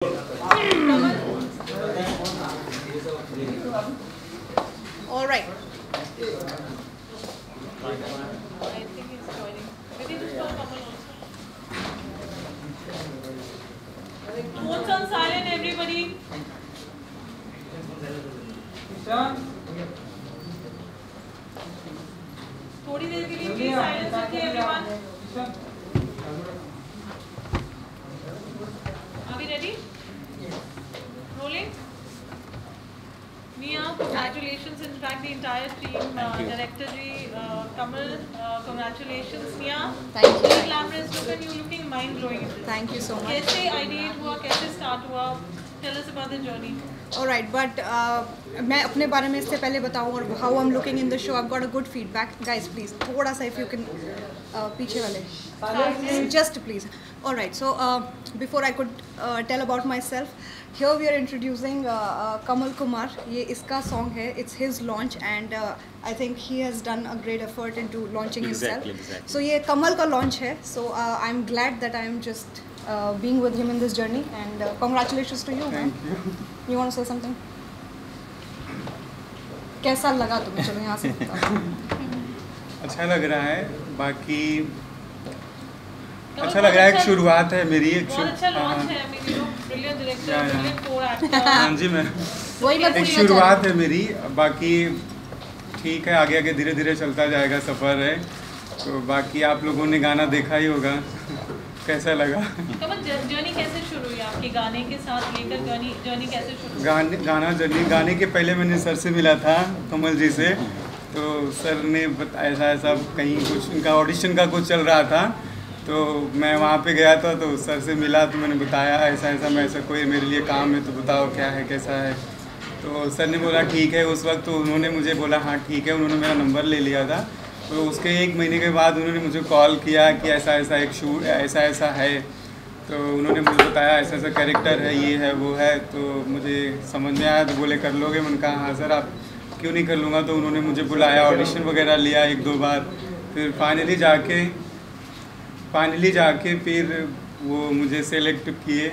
All right. Phones on silent, everybody. थोड़ी देर के लिए प्लीज साइलेंस रखिए everyone. Are we ready? Rolling. Nia, congratulations. In fact, the entire team, Director Ji, Kamal, congratulations. Nia, Thank you. very glamorous look and you looking mind blowing. Thank you so much. कैसे ideate हुआ, कैसे start हुआ? Tell us about the journey. Alright, but मैं अपने बारे में इससे पहले बताऊँ और how I'm looking in the show. I've got a good feedback. Guys, please, थोड़ा सा if you can पीछे वाले. Just please. Alright, so before I could tell about myself, here we are introducing Kamal Kumar. ये इसका song है. It's his launch and I think he has done a great effort into launching himself. Exactly. So ये कमल का launch है. So I'm glad that I'm just being with him in this journey and congratulations to you. Thank you. You want to say something? कैसा लगा तुम्हें? चलो यहाँ से बताओ. अच्छा लग रहा है. बाकी अच्छा लग रहा है. एक शुरुआत है मेरी. एक बहुत अच्छा launch है. मेरी लोग brilliant director, Yeah. brilliant co-actor. हाँ जी मैं वही मैं एक पूछना शुरुआत है मेरी. बाकी ठीक है. आगे आगे धीरे धीरे चलता जाएगा. सफ़र है. तो बाकी आप लोगों ने गाना देखा ही होगा. कैसा लगा? कमल, जर्नी कैसे शुरू हुई आपके गाने के साथ लेकर? जर्नी कैसे शुरू? गाने के पहले मैंने सर से मिला था, कमल जी से. तो सर ने बताया ऐसा कहीं कुछ उनका ऑडिशन का कुछ चल रहा था. तो मैं वहाँ पे गया था. तो सर से मिला तो मैंने बताया ऐसा मैं ऐसा कोई मेरे लिए काम है तो बताओ क्या है कैसा है. तो सर ने बोला ठीक है. उस वक्त तो उन्होंने मुझे बोला हाँ ठीक है. उन्होंने मेरा नंबर ले लिया था. तो उसके 1 महीने के बाद उन्होंने मुझे कॉल किया कि ऐसा एक शूट ऐसा है. तो उन्होंने मुझे बताया ऐसा कैरेक्टर है, ये है वो है. तो मुझे समझ में आया. तो बोले कर लोगे? मैंने कहा हाँ सर, आप क्यों नहीं कर लूँगा. तो उन्होंने मुझे बुलाया, ऑडिशन वगैरह लिया 1-2 बार. फिर फाइनली जाके फिर वो मुझे सेलेक्ट किए.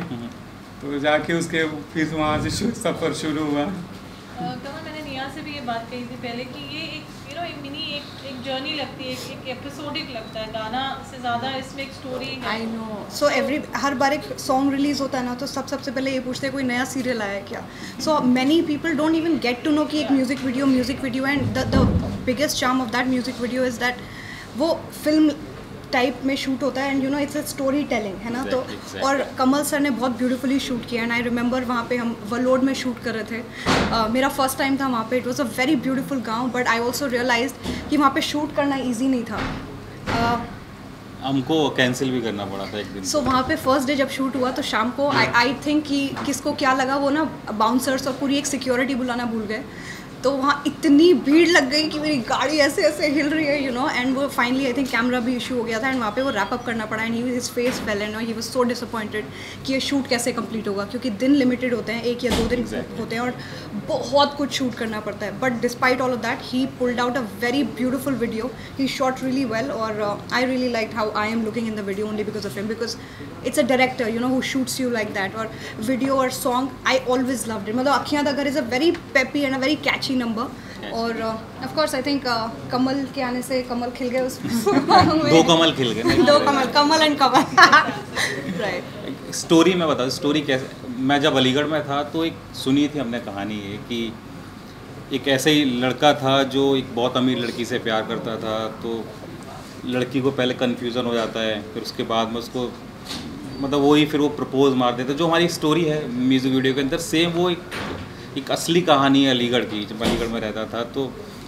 तो जाके उसके फिर वहाँ से सफ़र शुरू हुआ. कमल, मैंने निया से भी ये बात कही थी पहले कि ये एक मिनी एक जर्नी लगती है, एक एपिसोडिक लगता है. गाना से ज़्यादा इसमें एक स्टोरी है. I know. सो हर बार एक सॉन्ग रिलीज होता है ना तो सबसे पहले ये पूछते हैं कोई नया सीरियल आया है क्या. So many people don't even get to know कि एक music video and the biggest charm of that music video is that वो फिल्म टाइप में शूट होता है and you know it's a story telling है ना. तो और कमल सर ने बहुत ब्यूटीफुली शूट किया एंड आई रिमेंबर वहाँ पे हम वलोड में शूट कर रहे थे. मेरा फर्स्ट टाइम था वहाँ पे. It was a very beautiful गांव बट आई ऑल्सो रियलाइज्ड कि वहाँ पे शूट करना ईजी नहीं था. हमको कैंसिल भी करना पड़ा था एक दिन. सो वहाँ पे फर्स्ट डे जब शूट हुआ तो शाम को आई थिंक कि किसको क्या लगा वो ना बाउंसर्स और पूरी एक सिक्योरिटी बुलाना भूल गए. तो वहाँ इतनी भीड़ लग गई कि मेरी गाड़ी ऐसे ऐसे हिल रही है यू नो. एंड वो फाइनली आई थिंक कैमरा भी इशू हो गया था एंड वहाँ पे वो रैप अप करना पड़ा. And his face fail and he was so disappointed कि ये शूट कैसे कंप्लीट होगा क्योंकि दिन लिमिटेड होते हैं, 1 या 2 दिन होते हैं और बहुत कुछ शूट करना पड़ता है. But despite all of that he pulled out a very beautiful video. He shot really well और I really like how I am looking in the video only because of him because it's a director you know who shoots you like that. और video और song I always loved it. मतलब Akhiyaan Da Ghar is a very peppy and a very catchy number. और of course I think कमल के आने से कमल खिल गए उस 2 कमल खिल गए. 2 कमल एंड कमल राइट. स्टोरी मैं बता. स्टोरी कैसे, मैं जब अलीगढ़ में था तो एक सुनी थी हमने कहानी ये कि एक ऐसे ही लड़का था जो एक बहुत अमीर लड़की से प्यार करता था. तो लड़की को पहले कन्फ्यूज़न हो जाता है, फिर उसके बाद में उसको मतलब वही फिर वो प्रपोज मार देते. जो हमारी स्टोरी है म्यूज़िक वीडियो के अंदर सेम वो एक असली कहानी है अलीगढ़ की. जब अलीगढ़ में रहता था तो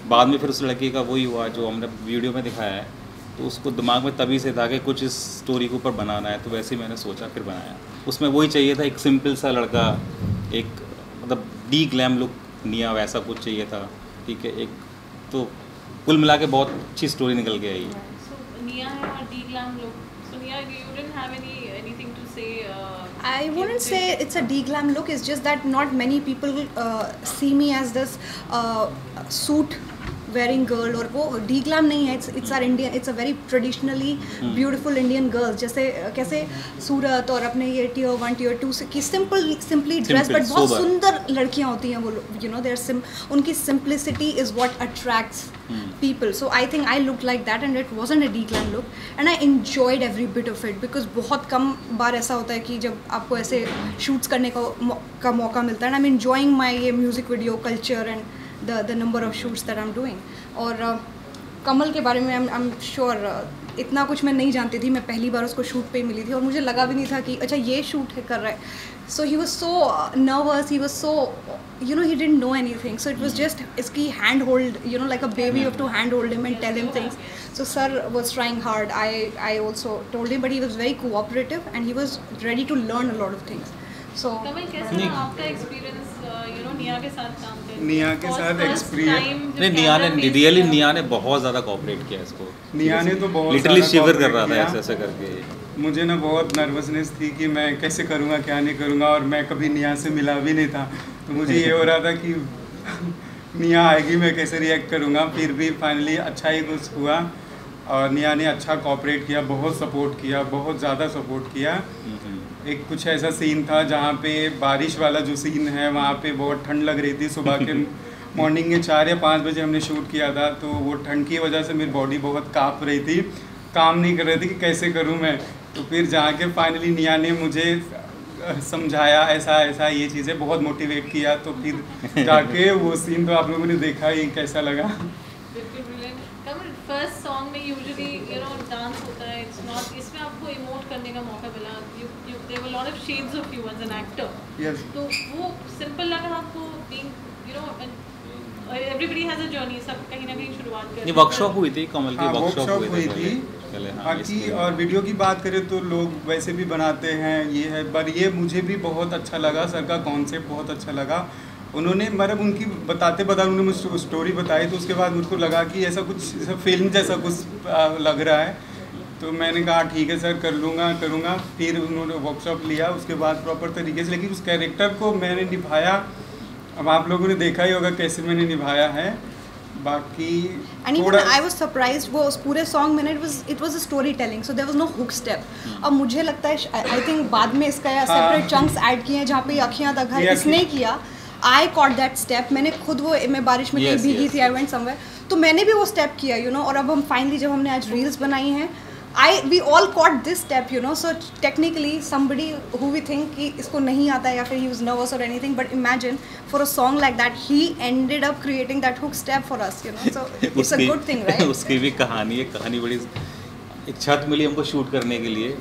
बाद में फिर उस लड़की का वही हुआ जो हमने वीडियो में दिखाया है. तो उसको दिमाग में तभी से था कि कुछ इस स्टोरी के ऊपर बनाना है. तो वैसे ही मैंने सोचा फिर बनाया. उसमें वही चाहिए था, एक सिंपल सा लड़का, एक मतलब डी ग्लैम लुक निया वैसा कुछ चाहिए था. ठीक है. एक तो कुल मिला के बहुत अच्छी स्टोरी निकल के आई. निया है और डी ग्लैम लुक. सो निया, you didn't have anything to say. I wouldn't say it's a de-glam look. It's just that not many people see me as this suit wearing girl, और वो de-glam नहीं है, it's our Indian, it's a very traditionally beautiful Indian girls, जैसे कैसे सूरत और अपने ये tier 1 tier 2 से की simply dressed but बहुत सुंदर लड़कियाँ होती हैं वो, you know, उनकी simplicity is what attracts people. So I think I looked like that and it wasn't a de-glam look and I enjoyed every bit of it because बहुत कम बार ऐसा होता है कि जब आपको ऐसे shoots करने का मौका मिलता है. And I'm enjoying my music video culture and the number of shoots that I'm doing. और कमल के बारे में I'm sure इतना कुछ मैं नहीं जानती थी. मैं पहली बार उसको शूट पे मिली थी और मुझे लगा भी नहीं था कि अच्छा ये शूट कर रहा है. So he was so nervous, he was so, you know, he didn't know anything. So it was just iski handhold, you know, like a baby, you have to handhold him and tell him things. So sir was trying hard. I also told him, but he was very cooperative and he was ready to learn a lot of things. So कमल कैसा रहा आपका experience, you know, निया के साथ काम करके? निया के साथ एक्सपीरियंस नहीं, निया ने बहुत ज़्यादा कोऑपरेट किया इसको. निया ने तो बहुत लिटरली शिवर कर रहा था ऐसे करके. मुझे ना बहुत नर्वसनेस थी कि मैं कैसे करूँगा क्या नहीं करूँगा, और मैं कभी निया से मिला भी नहीं था. तो मुझे ये हो रहा था कि निया आएगी मैं कैसे रिएक्ट करूँगा. फिर भी फाइनली अच्छा ही कुछ हुआ और निया ने अच्छा कोऑपरेट किया, बहुत सपोर्ट किया, बहुत ज़्यादा सपोर्ट किया. एक कुछ ऐसा सीन था जहाँ पे बारिश वाला जो सीन है वहाँ पे बहुत ठंड लग रही थी. सुबह के मॉर्निंग के 4 या 5 बजे हमने शूट किया था. तो वो ठंड की वजह से मेरी बॉडी बहुत काँप रही थी, काम नहीं कर रही थी कि कैसे करूँ मैं. तो फिर जाके फाइनली निया ने मुझे समझाया ऐसा ऐसा ये चीज़ें, बहुत मोटिवेट किया. तो फिर जाके वो सीन तो आप लोगों ने देखा ही कैसा लगा. फर्स्ट सॉन्ग में यूजुअली यू नो डांस होता है, इट्स नॉट, इसमें आपको इमोट करने का मौका मिला. There were lot of shades of you as an actor. तो वो सिंपल लगा आपको being, you know, everybody has a journey, सब कहीं ना कहीं शुरुआत करते हैं. वर्कशॉप हुई थी, कमल की वर्कशॉप हुई थी. बाकी और वीडियो की बात करें तो लोग वैसे भी बनाते हैं, ये है. पर ये मुझे भी बहुत अच्छा लगा, सर का कॉन्सेप्ट बहुत अच्छा लगा. उन्होंने मतलब उनकी बताते उन्होंने मुझे स्टोरी बताई. तो उसके बाद मुझको लगा कि ऐसा कुछ फिल्म जैसा कुछ लग रहा है. तो मैंने कहा ठीक है सर, करूँगा. फिर उन्होंने वर्कशॉप लिया, उसके बाद प्रॉपर तरीके से, लेकिन उस कैरेक्टर को मैंने निभाया. अब आप लोगों ने देखा ही होगा कैसे मैंने निभाया है. बाकी I was surprised, वो उस पूरे सॉन्ग में it was a storytelling, so there was no hook step. अब मुझे लगता है I think बाद में इसका separate chunks ऐड किए हैं जहाँ पे अखियाँ तक घर इसने किया. I caught that step. मैंने खुद मैं बारिश में कहीं भीगी थी, I went somewhere, तो मैंने भी वो स्टेप किया, you know. और अब हम फाइनली जब हमने आज रील्स बनाई हैं, we all caught this step, you know. So technically somebody who we think कि इसको नहीं आता है या फिर he was nervous or anything, but imagine for a song like that he ended up creating that hook step for us, you know. So it's a good thing, right? उसकी भी कहानी है, कहानी बड़ी. एक छत मिली हमको शूट करने के लिए,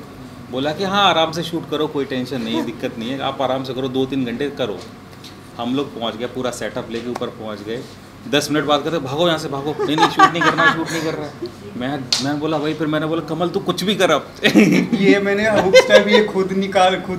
बोला कि हाँ आराम से शूट करो, कोई टेंशन नहीं है, दिक्कत नहीं है, आप आराम से करो, 2-3 घंटे करो. हम लोग पहुंच गए, पूरा सेटअप लेके ऊपर पहुंच गए. 10 मिनट बाद कहते भागो यहाँ से, भागो. नहीं शूट नहीं कर रहा है. मैं बोला भाई, फिर मैंने बोला कमल तू कुछ भी कर अब. ये मैंने हुक स्टेप ये खुद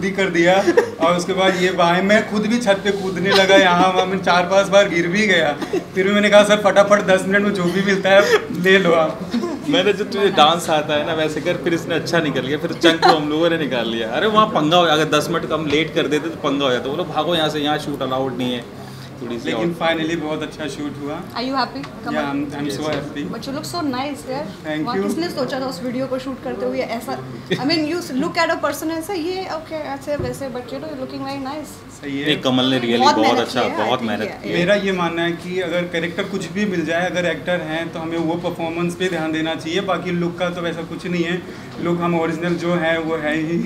ही कर दिया. और उसके बाद ये बाएं मैं खुद भी छत पे कूदने लगा, यहाँ वहाँ मैं 4-5 बार गिर भी गया. फिर भी मैंने कहा सर फटाफट 10 मिनट में जो भी मिलता है ले लो आप. मैंने जो तुझे डांस आता है ना वैसे कर. फिर इसने अच्छा निकल गया, फिर चंक को हम लोगों ने निकाल लिया. अरे वहाँ पंगा हो, अगर 10 मिनट कम लेट कर देते तो पंगा हो जाता. बोलो भागो यहाँ से, यहाँ शूट अलाउड नहीं है. लेकिन फाइनली बहुत अच्छा शूट हुआ. Are you happy? Yeah, I'm so happy. But you look so nice यार. Thank you. किसने सोचा था उस वीडियो को शूट करते हुए ऐसा? I mean you look at a person ऐसा ये okay ऐसे वैसे, but you know you're looking very nice. सही है. कमल ने रियली बहुत अच्छा, बहुत मेहनत की. मेरा ये मानना है कि अगर कैरेक्टर कुछ भी मिल जाए, अगर एक्टर हैं तो हमें वो परफॉर्मेंस पे ध्यान देना चाहिए. बाकी लुक का तो वैसा कुछ नहीं है. लुक हम ओरिजिनल जो है वो है ही.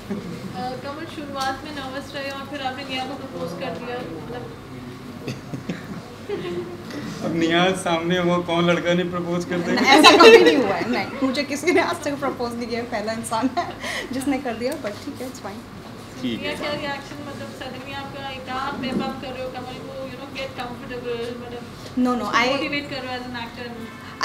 कमल शुरुआत में नर्वस रहे और फिर आपने निया को प्रपोज कर दिया, मतलब अब निया सामने वो कौन लड़का नहीं प्रपोज करते? ऐसा कभी नहीं हुआ है. नहीं, मुझे किसी ने आज तक प्रपोज नहीं किया. पहला इंसान है जिसने कर दिया. बट ठीक है, इट्स फाइन. ठीक है. क्या रिएक्शन, मतलब सडनली आपका एक आप पेप अप कर रहे हो कमल को, यू नो, गेट कंफर्टेबल, मतलब No, I मोटिवेट कर रहे हो as an actor.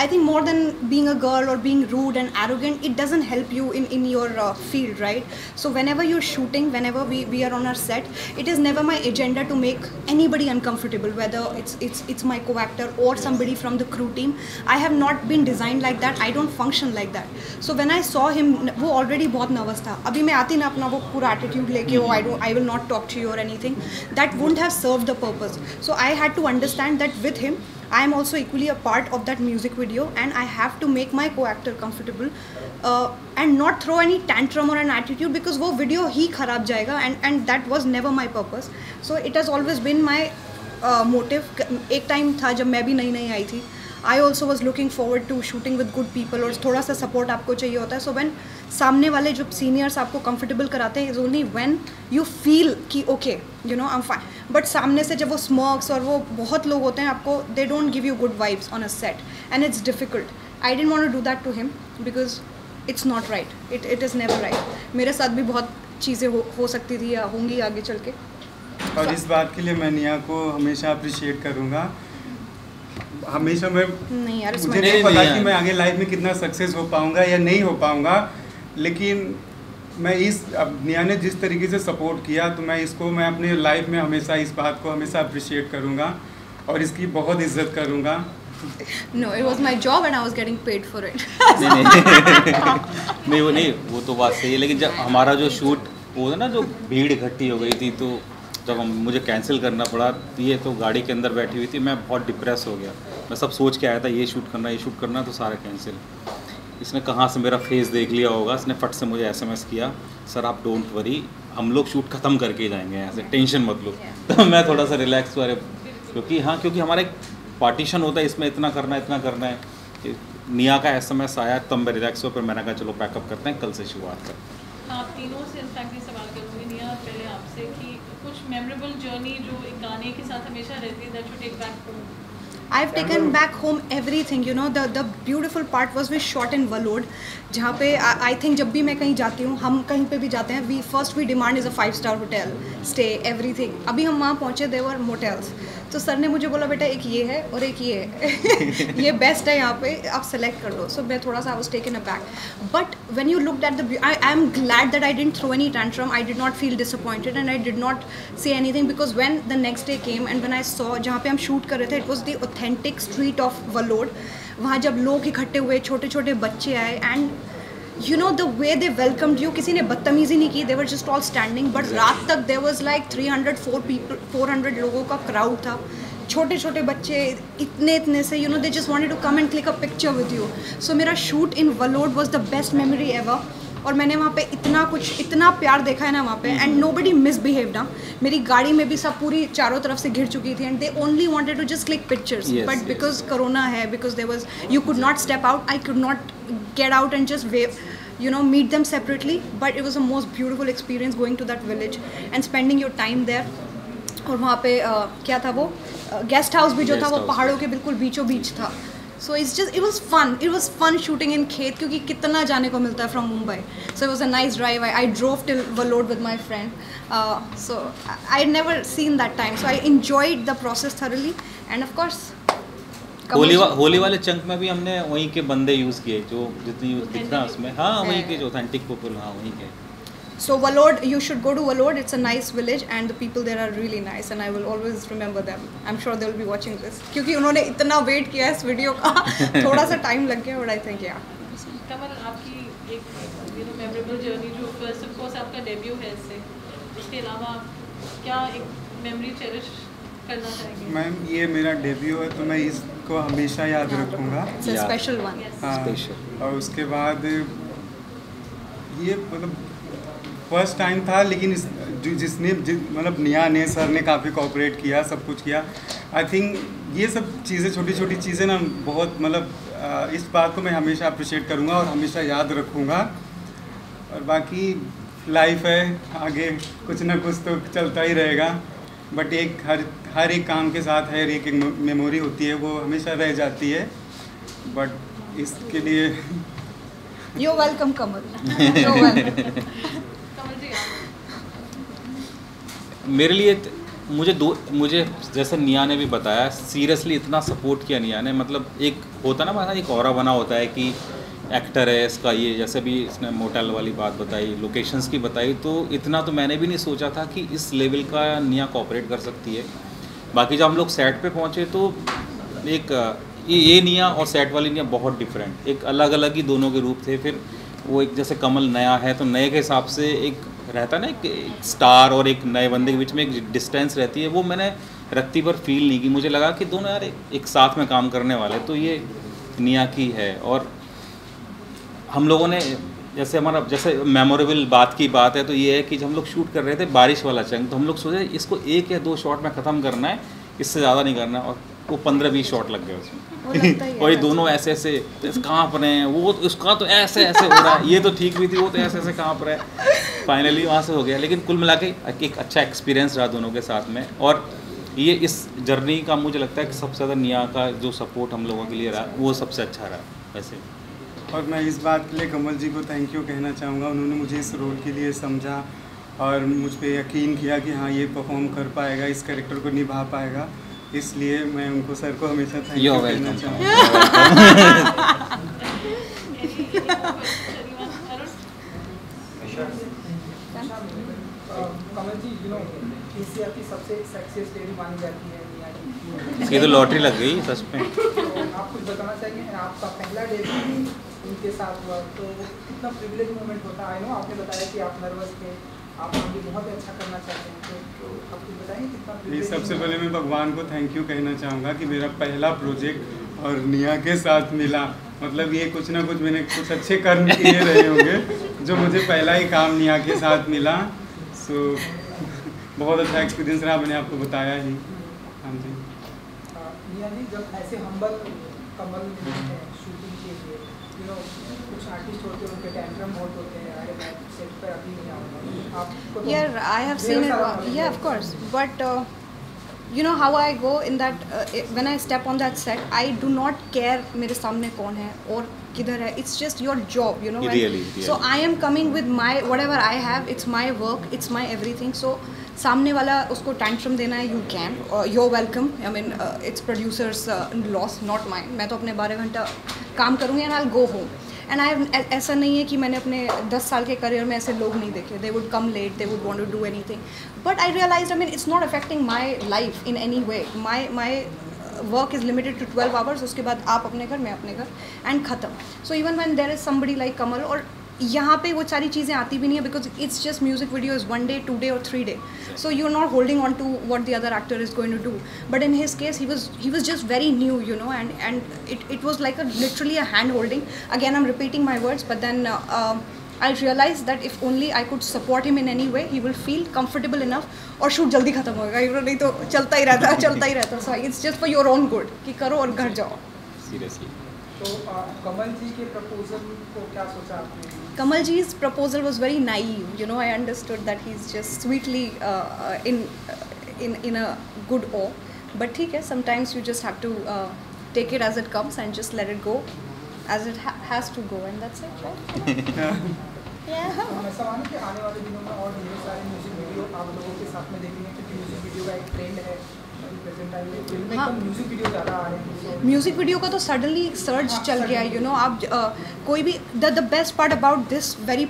I think more than being a girl or being rude and arrogant, it doesn't help you in your field, right? So whenever you're shooting, whenever we are on our set, it is never my agenda to make anybody uncomfortable, whether it's my co-actor or somebody from the crew team. I have not been designed like that. I don't function like that. So when I saw him, वो already बहुत nervous था. अभी मैं आती ना अपना वो पूरा attitude लेके, I will not talk to you or anything. That wouldn't have served the purpose. So I had to understand that with him, I am also equally a part of that music video, and I have to make my co-actor comfortable and not throw any tantrum or an attitude, because वो video ही खराब जाएगा, and that was never my purpose. So it has always been my motive. एक time था जब मैं भी नई आई थी, I also was looking forward to shooting with good people, और थोड़ा सा support आपको चाहिए होता है. So when सामने वाले जो seniors आपको comfortable कराते हैं, is only when you feel कि okay, you know, I'm fine. But सामने से जब वो smirks और वो बहुत लोग होते हैं आपको, they don't give you good vibes on a set, and it's difficult. I didn't want to do that to him because it's not right. It is never right. मेरे साथ भी बहुत चीज़ें हो सकती थी या होंगी आगे चल के. और इस बात के लिए मैं निया को हमेशा अप्रिशिएट करूँगा. हमेशा मैं नहीं यार, मुझे नहीं पता कि मैं आगे लाइफ में कितना सक्सेस हो पाऊँगा या नहीं हो पाऊँगा, लेकिन मैं अब निया ने जिस तरीके से सपोर्ट किया, तो मैं अपने लाइफ में हमेशा इस बात को हमेशा अप्रिशिएट करूँगा और इसकी बहुत इज्जत करूँगा. No, it was my job and I was getting paid for it. नहीं वो तो बात सही है, लेकिन जब हमारा जो शूट वो था ना, जो भीड़ इकट्ठी हो गई थी, तो जब मुझे कैंसिल करना पड़ा, ये तो गाड़ी के अंदर बैठी हुई थी, मैं बहुत डिप्रेस हो गया. मैं सब सोच के आया था ये शूट करना तो सारा कैंसिल. इसने कहाँ से मेरा फेस देख लिया होगा, इसने फट से मुझे SMS किया, सर आप डोंट वरी, हम लोग शूट ख़त्म करके जाएंगे, यहाँ से टेंशन मत लो. तो मैं थोड़ा सा रिलैक्स हुआ, क्योंकि हमारा एक पार्टीशन होता है, इसमें इतना करना है. निया का SMS आया तब मैं रिलैक्स हुआ, फिर मैंने कहा चलो पैकअप करते हैं, कल से शुरुआत करते हैं. आप तीनों से इनफैक्ट ये सवाल करूँगी निया, पहले आपसे कि कुछ मेमोरेबल जर्नी जो एक गाने के साथ हमेशा रहती है, that you take back home. I've taken back home everything, you know. The beautiful part was we shot in Valod, जहाँ पे I think जब भी मैं कहीं जाती हूँ, हम कहीं पे भी जाते हैं, we demand is a 5-star hotel, stay, everything. अभी हम वहाँ पहुँचे, there were motels. तो सर ने मुझे बोला बेटा एक ये है और एक ये है ये बेस्ट है यहाँ पे, आप सेलेक्ट कर लो. सो मैं थोड़ा सा I was taken aback, but when you looked at I am glad that I didn't throw any tantrum. I did not feel disappointed and I did not say anything, because when the next day came and when I saw जहाँ पे हम shoot कर रहे थे, it was the authentic street of Valod. वहाँ जब लोग इकट्ठे हुए, छोटे छोटे बच्चे आए, and you know the way they welcomed you, किसी ने बदतमीजी नहीं की, they were just all standing. but रात तक there was like 400 लोगों का crowd था, छोटे छोटे बच्चे इतने से, you know, they just wanted to come and click a picture with you. So मेरा shoot in Valod was the best memory ever. और मैंने वहाँ पे इतना प्यार देखा है ना वहाँ पे, एंड nobody misbehaved ना. मेरी गाड़ी में भी सब पूरी चारों तरफ से घिर चुकी थी, and they only wanted to just click pictures. But because corona है, because you could not step out, I could not get out and just wave, you know, meet them separately. But it was the most beautiful experience going to that village and spending your time there. और वहाँ पे क्या था वो guest house भी जो था वो पहाड़ों के बिल्कुल बीचों बीच था. So it was fun shooting in खेत, क्योंकि कितना जाने को मिलता है from Mumbai. So it was a nice drive. I drove till Valod with my friend. So I had never seen that time. So I enjoyed the process thoroughly. And of course, Holi वाले chunk में भी हमने वहीं के बंदे use किए, जो जितनी यूज़ दिख रहा है उसमें. हाँ, वहीं के जो ऑथेंटिक पीपल, हाँ वहीं के. So Valod, you should go to Valod. It's a nice village and the people there are really nice, and I will always remember them. I'm sure they will be watching this, क्योंकि उन्होंने इतना wait किया है इस video का. थोड़ा सा time लग गया, but I think yeah. कमल, आपकी एक मेमोरेबल जर्नी जो फर्स्ट ऑफ कोर्स आपका डेब्यू है इससे, इसके अलावा क्या एक मेमोरी चेरिश करना चाहेंगे? मैम, ये मेरा डेब्यू है तो मैं इसको हमेशा याद रखूँगा. It's a special one. हाँ, और उसके बाद ये मतलब फर्स्ट टाइम था, लेकिन जिसने मतलब निया ने, सर ने काफ़ी कोऑपरेट किया, सब कुछ किया. आई थिंक ये सब चीज़ें, छोटी छोटी चीज़ें ना, बहुत मतलब इस बात को मैं हमेशा अप्रिशिएट करूँगा और हमेशा याद रखूँगा. और बाकी लाइफ है, आगे कुछ ना कुछ तो चलता ही रहेगा, बट एक हर एक काम के साथ हर एक मेमोरी होती है, वो हमेशा रह जाती है. बट इसके लिए You're welcome, Kamal. You're welcome. मेरे लिए मुझे जैसे निया ने भी बताया, सीरियसली इतना सपोर्ट किया निया ने. मतलब एक होता ना, एक ऑरा बना होता है कि एक्टर है इसका, ये जैसे भी इसने मोटेल वाली बात बताई, लोकेशंस की बताई, तो इतना तो मैंने भी नहीं सोचा था कि इस लेवल का निया कोऑपरेट कर सकती है. बाकी जब हम लोग सेट पे पहुँचे तो एक ये निया और सेट वाली निया बहुत डिफरेंट, एक अलग अलग ही दोनों के रूप थे. फिर वो एक जैसे कमल नया है तो नए के हिसाब से एक रहता ना एक स्टार और एक नए बंदे के बीच में एक डिस्टेंस रहती है, वो मैंने रत्ती पर फील नहीं की। मुझे लगा कि दोनों यार एक साथ में काम करने वाले, तो ये निया की है। और हम लोगों ने जैसे हमारा जैसे मेमोरेबल बात की बात है तो ये है कि जब हम लोग शूट कर रहे थे बारिश वाला चंग, तो हम लोग सोचे इसको 1 या 2 शॉट में ख़त्म करना है, इससे ज़्यादा नहीं करना, और वो 15-20 शॉट लग गए उसमें। और ये दोनों ऐसे ऐसे काँप रहे हैं, वो उसका तो ऐसे ऐसे हो रहा है, ये तो ठीक भी थी, वो तो ऐसे ऐसे काँप रहा है। फाइनली वहाँ से हो गया, लेकिन कुल मिला के एक अच्छा एक्सपीरियंस रहा दोनों के साथ में। और ये इस जर्नी का मुझे लगता है कि सबसे ज़्यादा निया का जो सपोर्ट हम लोगों के लिए रहा वो सबसे अच्छा रहा वैसे। और मैं इस बात के लिए कमल जी को थैंक यू कहना चाहूँगा, उन्होंने मुझे इस रोल के लिए समझा और मुझ पर यकीन किया कि हाँ ये परफॉर्म कर पाएगा, इस कैरेक्टर को निभा पाएगा, इसलिए मैं उनको सर को हमेशा थैंक यू कहना चाहूँगा। कमल जी, एशिया की सबसे सेक्सिएस्ट लेडी मानी जाती है निया जी। इसकी तो लॉटरी लग गई सच में। आप कुछ बताना चाहिए, आपका पहला डेब्यू उनके साथ हुआ तो कितना प्रिविलेज मोमेंट होता है। आई नो आपने बताया कि आप नर्वस थे, आप आगे बहुत अच्छा करना चाहते हैं, तो आप कुछ बताइए कितना प्रिविलेज। सबसे पहले मैं भगवान को थैंक यू कहना चाहूँगा कि मेरा पहला प्रोजेक्ट और निया के साथ मिला। मतलब ये कुछ ना कुछ मैंने कुछ अच्छे कर्म किए रहे होंगे जो मुझे पहला ही काम निया के साथ मिला। सो बहुत अच्छा एक्सपीरियंस रहा, मैंने आपको बताया ही। हाँ जी। निया जी, जब ऐसे हम्बल कमल शूटिंग के लिए कुछ आर्टिस्ट होते हैं, उनके टैंट्रम बहुत होते हैं, अरे मैं सेट पर अभी नहीं आऊँगा, आपको Yeah, I have seen it. Yeah, of course. But you know how I go in that when I step on that set, I do not care मेरे सामने कौन है और किधर है. It's just your job, you know. Really. So I am coming with my whatever I have. It's my work. It's my everything. So सामने वाला उसको tantrum देना है, you can. You're welcome. I mean, it's producers' loss, not mine. मैं तो अपने 12 घंटा काम करूँगी and I'll go home. And I ऐसा नहीं है कि मैंने अपने 10 साल के करियर में ऐसे लोग नहीं देखे. They would come late, they would want to do anything, but I realise I mean it's not affecting my life in any way. My work is limited to 12 hours. उसके बाद आप अपने घर, मैं अपने घर, एंड ख़त्म. So even when there is somebody like Kamal, और यहाँ पे वो सारी चीज़ें आती भी नहीं है because it's just music video is 1 day, 2 day और 3 day. So you're not holding on to what the other actor is going to do. But in his case, he was just very new, you know, and it was like literally a hand holding. Again, I'm repeating my words, but then I realized that if only I could support him in any way, he will feel comfortable enough. और shoot जल्दी खत्म होगा, you know, नहीं तो चलता ही रहता. So it's just for your own good कि करो और घर जाओ. Seriously. तो कमल जी के प्रपोजल को क्या सोचा आपने? Kamal ji's proposal was very naive. You know, I understood that he's just sweetly in a good awe. But ठीक है, sometimes you just have to take it as it comes and just let it go as it has to go, and that's it, right? Yeah. ऐसा मानो कि आने वाले दिनों में और ढेर सारे म्यूजिक वीडियो आप लोगों के साथ में देखेंगे, क्योंकि म्यूजिक वीडियो का एक ट्रेंड है. म्यूजिक वीडियो ज़्यादा आ रहे हैं. म्यूज़िक वीडियो का तो सडनली सर्च चल गया, यू नो. आप कोई भी the best part about this very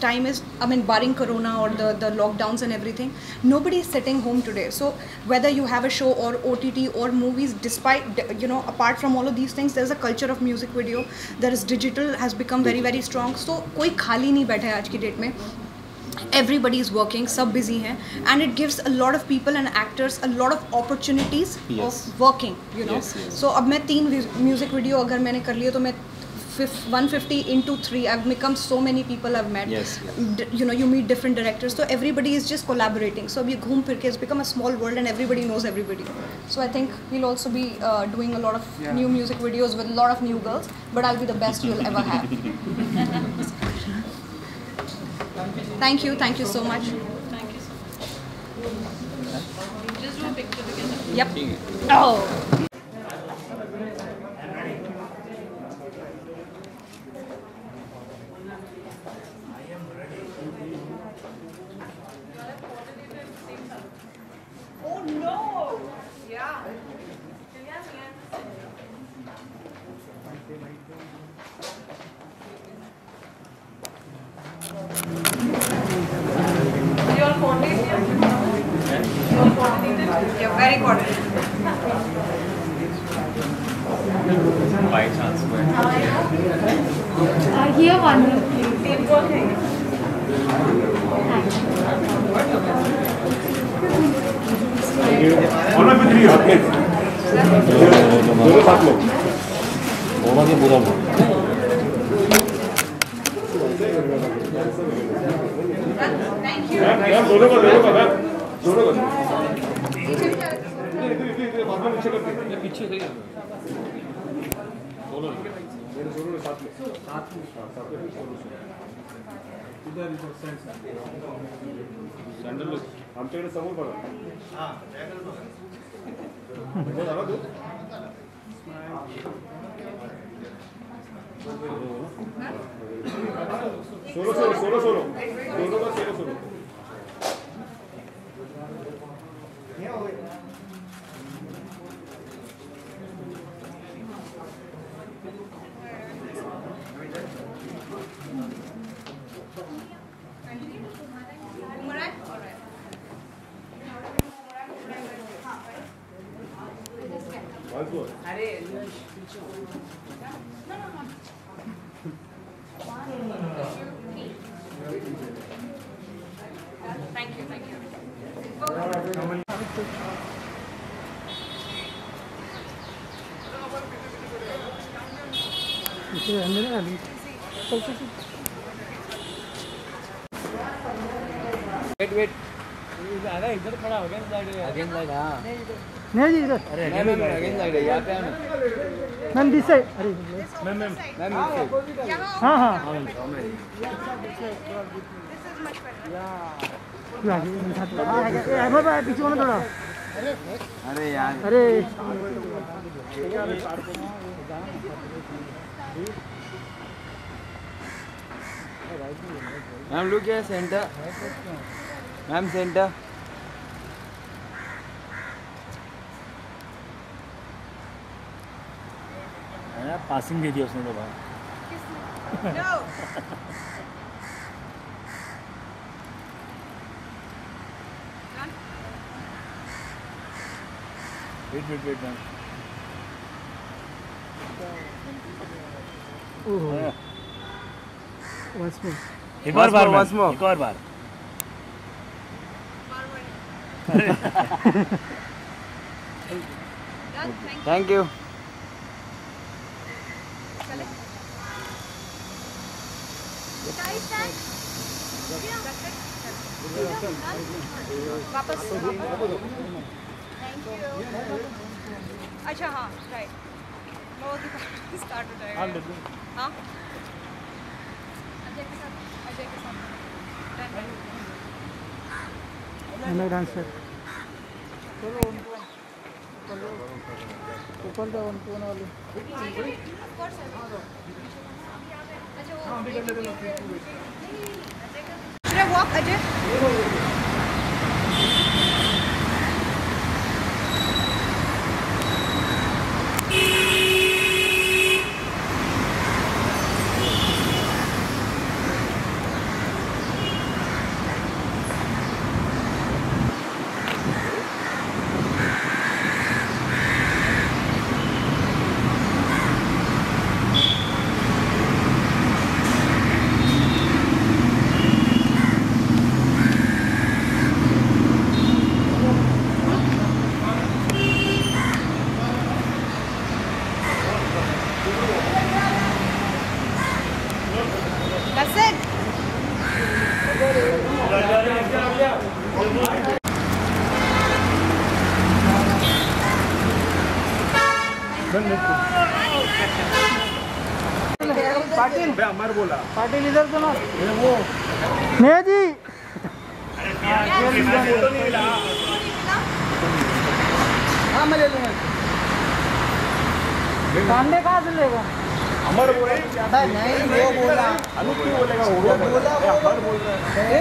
time is, I mean, barring corona और the lockdowns and everything, nobody is sitting home today. So whether you have a show और OTT और movies, despite, you know, apart from all of these things, there is a culture of music video. There is digital has become very very strong. So कोई खाली नहीं बैठा है आज की date में. Everybody is working, सब busy हैं, and it gives a lot of people and actors a lot of opportunities of working, you know. So अब मैं 3 music video अगर मैंने कर लिया तो मैं 150 into 3, I've become so many people I've met. You know, you meet different directors, so everybody is just collaborating. So अब ये घूम फिर के it's become a small world and everybody knows everybody. So I think we'll also be doing a lot of new music videos with a lot of new girls, but I'll be the best you'll ever have. Thank you so much. Thank you so much. Just do a picture together. Yep. Oh. Oh no! Yeah. You're coordinated. You're coordinated. You're very coordinated. By chance, Here one. Teamwork है. आमच्याकडे समोर बघा. Solo solo solo solo दोनों का solo solo. अरे thank you wait इधर खड़ा हो गया अगेन साइड. हाँ नहीं जी इधर. अरे मैम अगेन साइड है यहाँ पे आना. Ma'am this side. अरे मैम हाँ हाँ पीछे होना थोड़ा. अरे यार अरे मैम लुक है सेंटर. Ma'am centre. पासिंग दे दिया उसने तो बाहर. Wait ma'am. एक और बार. Thank you. वापस. अच्छा हाँ राइट. वो स्टार्ट हो जाएगा. हाँ अजय के साथ डांस कर. ऊपर जाओ उनको वाले. Should I walk, Ajay? That's it. Patil अमर बोला. पाटिल इधर तो ना. वो नहीं जी. हाँ मैं ले लूँगा. पांडे कहाँ से लेगा. अमर बोला. नहीं वो बोला. अनु क्यों बोलेगा. वो बोला. अमर बोल रहा है.